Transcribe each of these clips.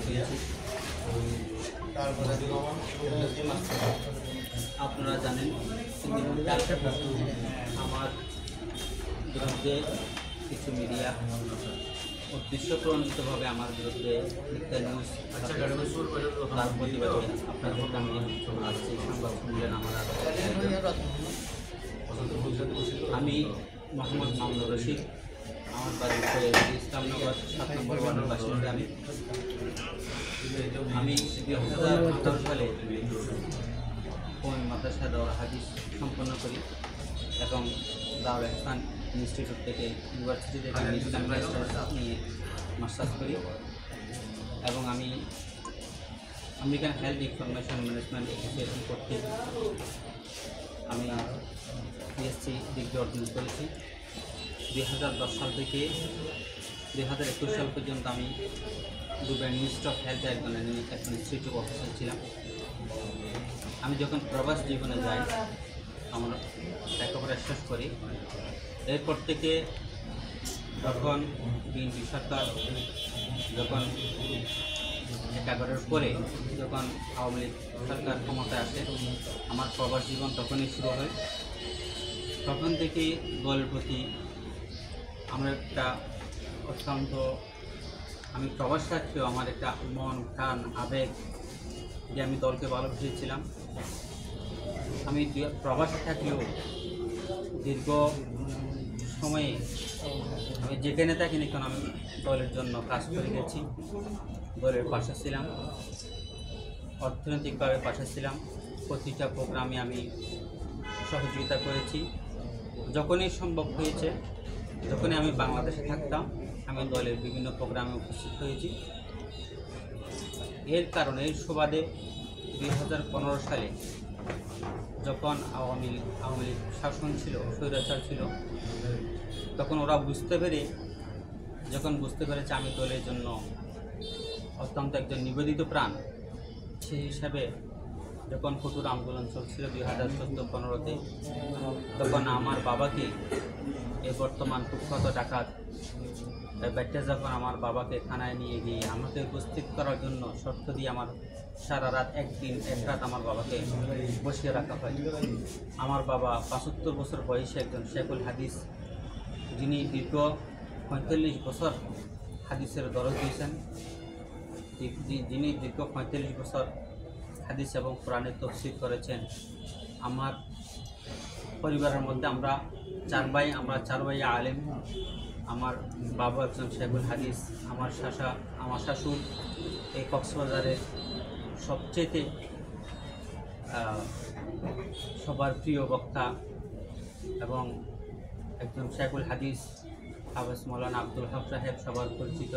হয়েছি। আপনারা জানেন আমার বিরুদ্ধে কিছু মিডিয়া উদ্দেশ্যপ্রণোদিতভাবে আমার বিরুদ্ধে মিথ্যা নিউজ তার প্রতিবাদে আপনার ভোট আমি আসছি সংবাদ শুনলেন আমার। আমি মোহাম্মদ মামুনুর রশিদ, আমার বাড়ি ইসলামনগর 7 নম্বর ওয়ার্ডের বাসিন্দা। আমি 2018 সালে কোন মাদ্রাসা দাওরা হাদিস সম্পন্ন করি এবং দাওরা ইহসান ইনস্টিটিউট থেকে ইউনিভার্সিটি থেকে আমি ইসলামিক স্টাডিজ নিয়ে মাস্টার্স করি এবং আমি American health information management association কর্তৃক আমি পিএসসি ডিগ্রি অর্জন করেছি। 2010 সাল থেকে 2021 সাল পর্যন্ত আমি দুবাই মিনিস্ট্রি অফ হেলথ একজন অ্যাডমিনিস্ট্রেটিভ অফিসার ছিলাম। আমি যখন প্রবাস জীবনে যাই আমরা লেখাপড়া শেষ করি, এরপর থেকে যখন বিএনপি সরকার যখন একাগরের পরে যখন আওয়ামী লীগ সরকার ক্ষমতায় আসে, আমার প্রবাস জীবন তখনই শুরু হয়। তখন থেকে দলের প্রতি আমার একটা অত্যন্ত, আমি প্রবাস থাকতেও আমার একটা মন প্রাণ আবেগ যে আমি দলকে ভালোবেসেছিলাম। আমি প্রবাসে থাকলেও দীর্ঘ সময়ে আমি যেখানে থাকি না কেন আমি দলের জন্য কাজ করে গেছি, দলের পাশে ছিলাম, অর্থনৈতিকভাবে পাশে ছিলাম। প্রতিটা প্রোগ্রামে আমি সহযোগিতা করেছি। যখনই সম্ভব হয়েছে, যখনই আমি বাংলাদেশে থাকতাম আমি দলের বিভিন্ন প্রোগ্রামে উপস্থিত হয়েছি। এর কারণে এর সুবাদে 2015 সালে যখন আওয়ামী লীগ শাসন ছিল, স্বৈরাচার ছিল, তখন ওরা বুঝতে পেরেছে আমি দলের জন্য অত্যন্ত একজন নিবেদিত প্রাণ। সেই হিসাবে যখন কঠোর আন্দোলন চলছিল 2014-15-তে, তখন আমার বাবাকে এই বর্তমান কুখ্যাত ডাকাত ব্যাটে যখন আমার বাবাকে থানায় নিয়ে গিয়ে আমাকে উপস্থিত করার জন্য শর্ত দিয়ে আমার সারা রাত এক রাত আমার বাবাকে বসিয়ে রাখা হয়। আমার বাবা 75 বছর বয়সে একজন শেখুল হাদিস, যিনি দীর্ঘ 45 বছর হাদিসের দরজ দিয়েছেন, যিনি দীর্ঘ 45 বছর হাদিস এবং কোরআনের তাফসীর করেছেন। আমার পরিবারের মধ্যে আমরা 4 ভাই আলেম। আমার বাবা একজন শেখুল হাদিস, আমার শাশুড় এই কক্সবাজারের সবচেয়ে সবার প্রিয় বক্তা এবং একজন শেখুল হাদিস হাফেজ মাওলানা আব্দুল হক সাহেব সবার পরিচিত।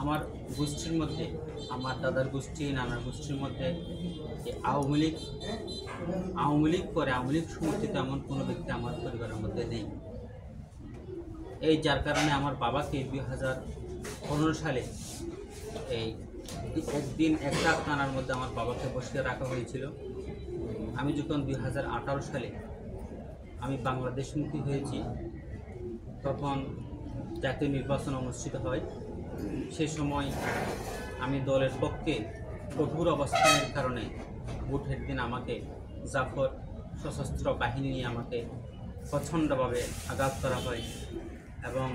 আমার গোষ্ঠীর মধ্যে, আমার দাদার গোষ্ঠী, নানার গোষ্ঠীর মধ্যে আওয়ামী লীগ সমর্থিত এমন কোনো ব্যক্তি আমার পরিবারের মধ্যে নেই। এই যার কারণে আমার বাবাকে 2015 সালে এই একদিন এক রাত থানার মধ্যে আমার বাবাকে বসিয়ে রাখা হয়েছিল। আমি যখন 2018 সালে আমি বাংলাদেশমুখী হয়েছি, তখন জাতীয় নির্বাচন অনুষ্ঠিত হয়। সেই সময় আমি দলের পক্ষে কঠোর অবস্থানের কারণে ভোটের দিন আমাকে জাফর সশস্ত্র বাহিনী নিয়ে আমাকে প্রচণ্ডভাবে আঘাত করা হয় এবং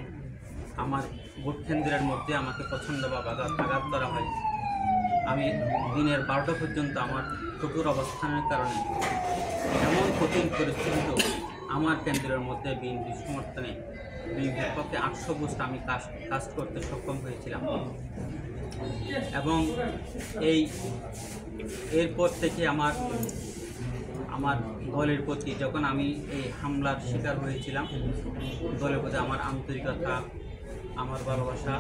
আমার ভোট কেন্দ্রের মধ্যে আমাকে প্রচণ্ডভাবে আঘাত করা হয়। আমি দিনের 12টা পর্যন্ত আমার কঠোর অবস্থানের কারণে এমন কঠিন পরিস্থিতিতেও আমার কেন্দ্রের মধ্যে বিএনপি সমর্থনে বিএনপির পক্ষে 800 পোস্ট আমি কাজ করতে সক্ষম হয়েছিলাম। এবং এরপর থেকে আমার দলের প্রতি, যখন আমি এই হামলার শিকার হয়েছিলাম, দলের প্রতি আমার আন্তরিকতা, আমার ভালোবাসা,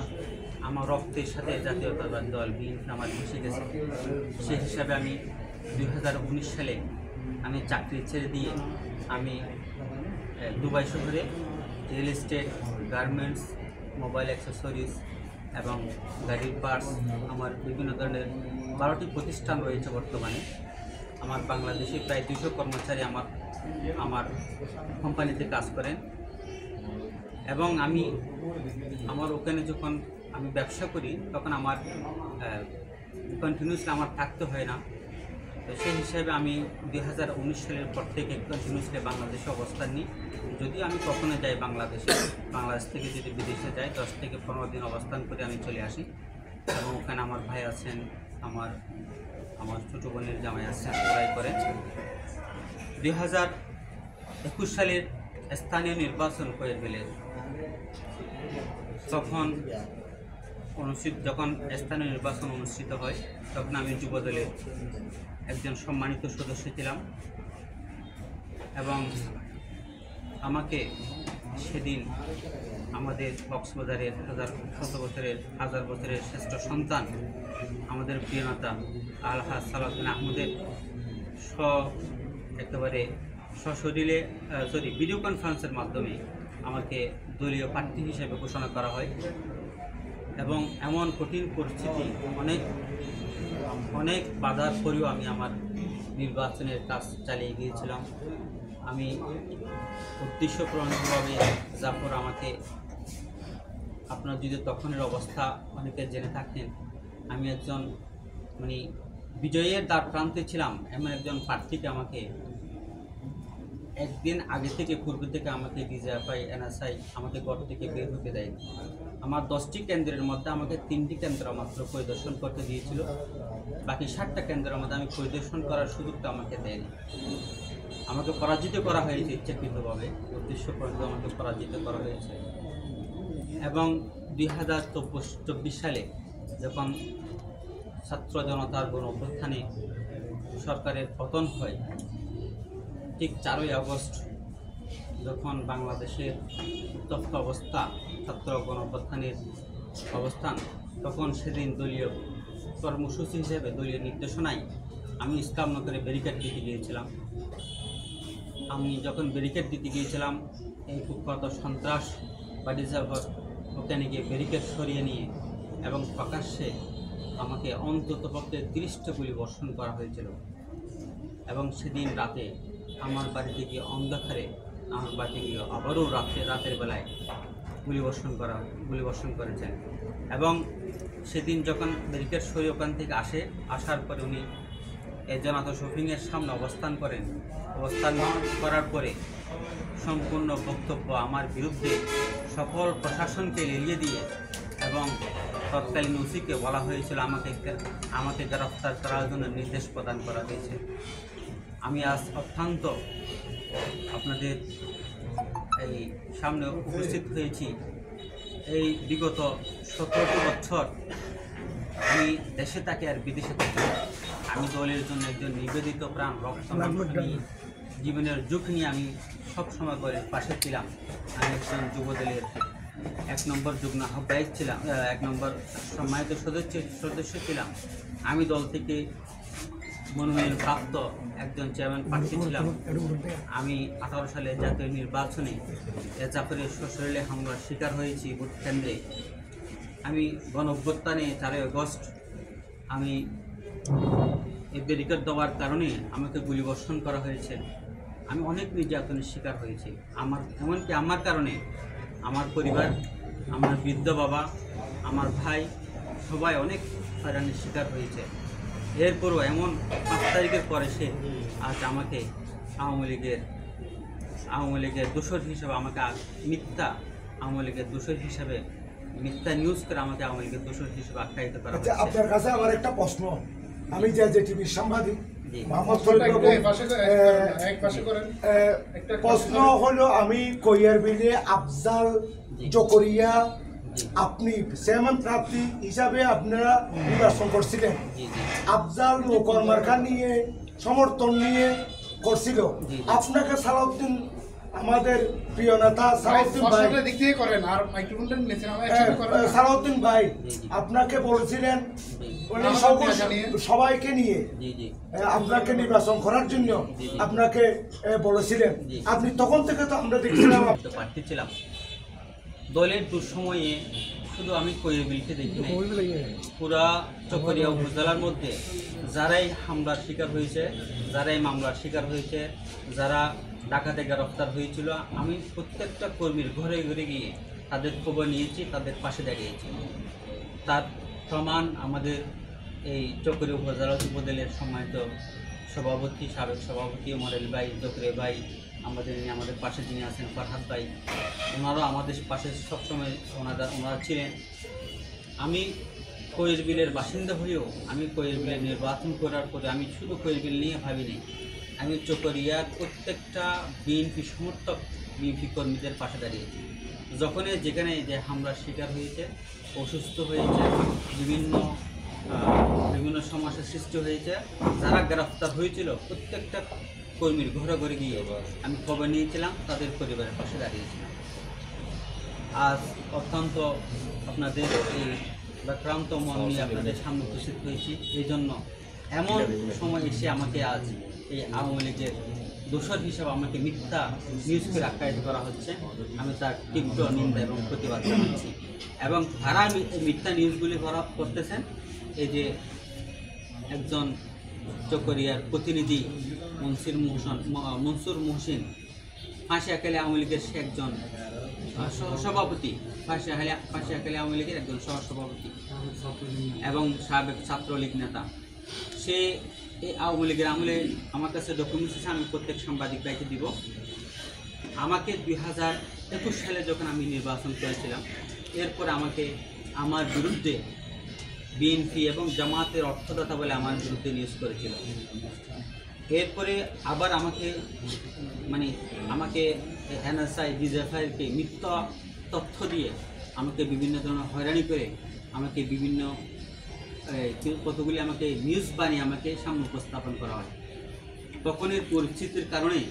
আমার রক্তের সাথে জাতীয়তাবাদী দল বিএনপি আমার মিশে গেছে। সেই হিসাবে আমি 2019 সালে আমি চাকরি ছেড়ে দিয়ে আমি দুবাই শহরে real estate, garments, mobile accessories এবং গাড়ির পার্টস, আমার বিভিন্ন ধরনের 12টি প্রতিষ্ঠান রয়েছে বর্তমানে। আমার বাংলাদেশে প্রায় 200 কর্মচারী আমার কোম্পানিতে কাজ করেন এবং আমি আমার ওখানে যখন আমি ব্যবসা করি তখন আমার কন্টিনিউসলি আমার থাকতে হয় না। তো সেই হিসাবে আমি 2019 সালের পর থেকে কন্টিনিউসলি বাংলাদেশে অবস্থান নিই। যদিও আমি কখনো যাই বাংলাদেশ থেকে যদি বিদেশে যাই 10 থেকে 15 দিন অবস্থান করে আমি চলে আসি। এবং ওখানে আমার ভাই আছেন, আমার ছোটো বোনের জামাই আছেন, ওরাই করেন। 2021 সালের স্থানীয় নির্বাচন কোয়েলবেলের যখন স্থানীয় নির্বাচন অনুষ্ঠিত হয় তখন আমি যুবদলের একজন সম্মানিত সদস্য ছিলাম এবং আমাকে সেদিন আমাদের কক্সবাজারের হাজার বছরের শ্রেষ্ঠ সন্তান আমাদের প্রিয় নেতা আলহাজ সালাউদ্দিন আহমদের একেবারে সশরীরে ভিডিও কনফারেন্সের মাধ্যমে আমাকে দলীয় প্রার্থী হিসেবে ঘোষণা করা হয়। এবং এমন কঠিন পরিস্থিতি, অনেক বাধার পরেও আমি আমার নির্বাচনের কাজ চালিয়ে গিয়েছিলাম। আমি উদ্দেশ্যপ্রণোদিতভাবে জাফর আমাকে, আপনার যদি তখনের অবস্থা অনেকে জেনে থাকেন, আমি একজন বিজয়ের দ্বার প্রান্তে ছিলাম। এমন একজন প্রার্থীকে আমাকে একদিন আগে থেকে পূর্ব থেকে আমাকে ডিজিএফআই এনএসআই আমাকে গড় থেকে বের হতে দেয়। আমার 10টি কেন্দ্রের মধ্যে আমাকে 3টি কেন্দ্র মাত্র পরিদর্শন করতে দিয়েছিল, বাকি 7টা কেন্দ্রের মধ্যে আমি পরিদর্শন করার সুযোগটা আমাকে দেয়নি। আমাকে পরাজিত করা হয়েছে ইচ্ছাকৃতভাবে, উদ্দেশ্যপ্রণোদিত আমাকে পরাজিত করা হয়েছে। এবং 2024 সালে যখন ছাত্র জনতার গণ অভ্যুত্থানে সরকারের পতন হয়, ঠিক 4ই আগস্ট যখন বাংলাদেশের উত্তপ্ত অবস্থা, ছাত্র গণ অভ্যুত্থানের অবস্থান, তখন সেদিন দলীয় কর্মসূচি হিসেবে দলীয় নির্দেশনায় আমি ইসলামনগরে ব্যারিকেড দিতে গিয়েছিলাম। আমি যখন ব্যারিকেড দিতে গিয়েছিলাম, এই কুখ্যাত সন্ত্রাস বা ডিজার্ভার ওখানে গিয়ে ব্যারিকেড সরিয়ে নিয়ে এবং প্রকাশ্যে আমাকে অন্ততপক্ষে 30টা গুলি বর্ষণ করা হয়েছিল। এবং সেদিন রাতে আমার বাড়িতে গিয়ে অন্ধকারে আমার বাড়িতে গিয়ে আবারও রাতের বেলায় গুলি বর্ষণ করেছেন। এবং সেদিন যখন ব্যারিকেড সরিয়ে ওখান থেকে আসার পরে উনি জনাত শফিংয়ের সামনে অবস্থান করার পরে সম্পূর্ণ বক্তব্য আমার বিরুদ্ধে সকল প্রশাসনকে এড়িয়ে দিয়ে এবং তৎকালীন ওসিকে বলা হয়েছিল আমাকে গ্রেফতার করার জন্য নির্দেশ প্রদান করা হয়েছে। আমি আজ অত্যন্ত আপনাদের এই সামনে উপস্থিত হয়েছি। এই বিগত 17টি বছর আমি দেশে থাকি আর বিদেশে থাকি, আমি দলের জন্য একজন নিবেদিত প্রাণ, রক্ত জীবনের ঝুঁকি নিয়ে আমি সবসময় দলের পাশে ছিলাম। আমি একজন যুবদলের 1 নম্বর যুগ্ম আহ্বায়ক ছিলাম, 1 নম্বর সম্মানিত সদস্য ছিলাম। আমি দল থেকে মনোনয়ন প্রাপ্ত একজন চেয়ারম্যান প্রার্থী ছিলাম। আমি 18 সালে জাতীয় নির্বাচনে জাফরের সশরীরে হামলার শিকার হয়েছি ভোট কেন্দ্রে। আমি গণ অভ্যুত্থানে 4ই আগস্ট আমি এই ব্যারিকেড দেওয়ার কারণে আমাকে গুলিবর্ষণ করা হয়েছে। আমি অনেক নির্যাতনের শিকার হয়েছি। এমনকি আমার কারণে আমার পরিবার, আমার বৃদ্ধ বাবা, আমার ভাই সবাই অনেক হয়রানির শিকার হয়েছে। এরপরও এমন 5 তারিখের পরে সে আজ আমাকে আওয়ামী লীগের দোষর হিসেবে মিথ্যা নিউজ করে আমাকে আওয়ামী লীগের দোষর হিসেবে আখ্যায়িত করা হয়েছে। আপনার কাছে আমার একটা প্রশ্ন, আমি যে টিভির সাংবাদিক প্রশ্ন হলো, আমি কৈয়ারবিলে আফজাল জকরিয়া, আপনি চেয়ারম্যান প্রার্থী হিসাবে আপনারা নির্বাচন করছিলেন। আফজাল কর্মার্কা নিয়ে সমর্থন নিয়ে করছিল। আপনাকে সালাউদ্দিন, আমাদের প্রিয় নেতা সালাউদ্দিন ভাই আপনাকে বলছিলেন সবাইকে নিয়ে আপনাকে নির্বাচন করার জন্য আপনাকে বলেছিলেন। আপনি তখন থেকে তো আমরা দেখছিলাম প্রার্থী ছিলাম। দলের দুঃসময়ে শুধু আমি কৈয়ারবিলকে দেখি নাই, পুরা চকরিয়া উপজেলার মধ্যে যারাই হামলার শিকার হয়েছে, যারাই মামলার শিকার হয়েছে, যারা ডাকাতে গ্রেফতার হয়েছিল, আমি প্রত্যেকটা কর্মীর ঘরে ঘরে গিয়ে তাদের খবর নিয়েছি, তাদের পাশে দাঁড়িয়েছি। তার প্রমাণ আমাদের এই চকরিয়া উপজেলা যুবদলের সম্মানিত সভাপতি, সাবেক সভাপতি মডেল ভাই, জকরিয়া ভাই, আমাদের পাশে যিনি আছেন ফরহাদ ভাই, ওনারাও আমাদের পাশে সবসময় ওনারা ছিলেন। আমি কৈরবিলের বাসিন্দা হয়েও আমি কৈরবিলের নির্বাচন করার পরে আমি শুধু কৈরবিল নিয়ে ভাবিনি, আমি চকরিয়ার প্রত্যেকটা বিএনপি সমর্থক, বিএনপি কর্মীদের পাশে দাঁড়িয়েছি। যেখানে যে হামলার শিকার হয়েছে, অসুস্থ হয়েছে, বিভিন্ন সমস্যার সৃষ্টি হয়েছে, যারা গ্রেফতার হয়েছিল প্রত্যেকটা কর্মীর ঘরে ঘরে গিয়ে আমি খবর নিয়েছিলাম, তাদের পরিবারের পাশে দাঁড়িয়েছিলাম। আজ অত্যন্ত আপনাদের এই ক্রান্ত মন নিয়ে আপনাদের সামনে উপস্থিত হয়েছি। এই জন্য এমন সময় এসে আমাকে আজ এই আওয়ামী লীগের দোষর হিসাবে আমাকে মিথ্যা নিউজ করে আখ্যায়িত করা হচ্ছে, আমি তার তীব্র নিন্দা এবং প্রতিবাদ জানাচ্ছি। এবং তারা এই মিথ্যা নিউজগুলি করতেছেন, এই যে একজন চকরিয়ার প্রতিনিধি মনসুর মোহসিন, ফাঁসিয়াখালী আওয়ামী লীগের সে একজন সহসভাপতি, ফাঁসিয়াখালী আওয়ামী লীগের একজন সহসভাপতি এবং সাবেক ছাত্রলীগ নেতা। সে এই আওয়ামী লীগের আমলে আমার কাছে ডকুমেন্টস আছে, আমি প্রত্যেক সাংবাদিক ভাইকে দিব। আমাকে 2021 সালে যখন আমি নির্বাচন করেছিলাম, এরপরে আমার বিরুদ্ধে বিএনপি এবং জামাতের অর্থদাতা বলে আমার বিরুদ্ধে নিউজ করেছিল। এরপরে আবার আমাকে এনএসআই, ডিজিএফআইকে মিথ্যা তথ্য দিয়ে আমাকে বিভিন্ন ধরনের হয়রানি করে আমাকে কতগুলি নিউজ বানিয়ে আমাকে সামনে উপস্থাপন করা হয়। তখনের পরিস্থিতির কারণে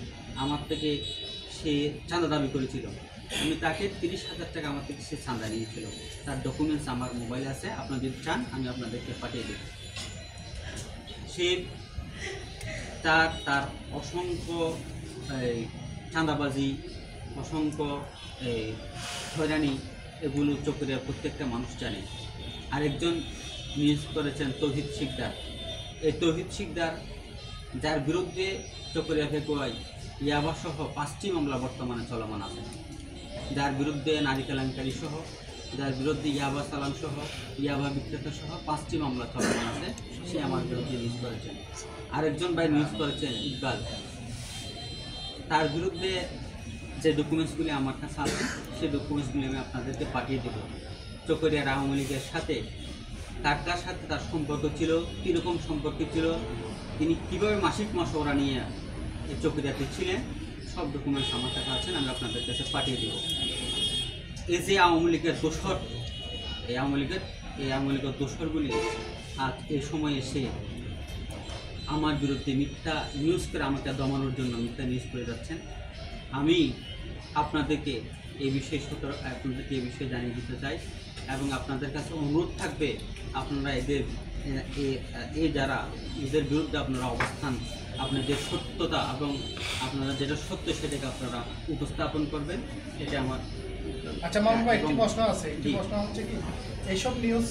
আমার থেকে সে চাঁদা দাবি করেছিল। আমি তাকে 30,000 টাকা আমার থেকে সে চাঁদা নিয়েছিল। তার ডকুমেন্টস আমার মোবাইলে আছে, আপনারা যদি চান আমি আপনাদেরকে পাঠিয়ে দেব। সে তার অসংখ্য চাঁদাবাজি, অসংখ্য হয়রানি, এগুলো চকরিয়ার প্রত্যেকটা মানুষ জানে। আরেকজন নিউজ করেছেন তৌহিদ শিকদার। এই তৌহিদ শিকদার, যার বিরুদ্ধে চকরিয়া ফেকুয়ায় ইয়াবাসহ 5টি মামলা বর্তমানে চলমান আছে, যার বিরুদ্ধে নারী কেলেঙ্কারি সহ, যার বিরুদ্ধে ইয়াবা চালান সহ, ইয়াবা বিক্রেতা সহ 5টি মামলা চলমান আছে, সে আমার বিরুদ্ধে নিউজ করেছেন। আরেকজন ভাই নিউজ করেছেন ইকবাল, তার বিরুদ্ধে যে ডকুমেন্টসগুলি আমার কাছে আছে সেই ডকুমেন্টসগুলি আমি আপনাদেরকে পাঠিয়ে দেব। চকরিয়ার আওয়ামী লীগের সাথে কার সাথে তার সম্পর্ক ছিল, কীরকম সম্পর্ক ছিল, তিনি কীভাবে মাসিক মশওরা নিয়ে এই চকরিয়াতে ছিলেন, সব ডকুমেন্টস আমার কাছে আছেন, আমি আপনাদের কাছে পাঠিয়ে দেব। এই যে আওয়ামী লীগের দোসর, এই আওয়ামী লীগের দোসরগুলি আজ এই সময় এসে আমার বিরুদ্ধে মিথ্যা নিউজ করে আমাকে দমানোর জন্য মিথ্যা নিউজ করে যাচ্ছেন। আমি আপনাদেরকে এই বিষয়ে জানিয়ে দিতে চাই এবং আপনাদের কাছে অনুরোধ থাকবে, আপনারা এদের বিরুদ্ধে আপনারা অবস্থান, আপনাদের সত্যতা এবং আপনারা যেটা সত্য সেটাকে আপনারা উপস্থাপন করবেন, এটা আমার। আচ্ছা মামুন ভাই, একটি প্রশ্ন আছে। প্রশ্ন হচ্ছে কি, এইসব নিউজ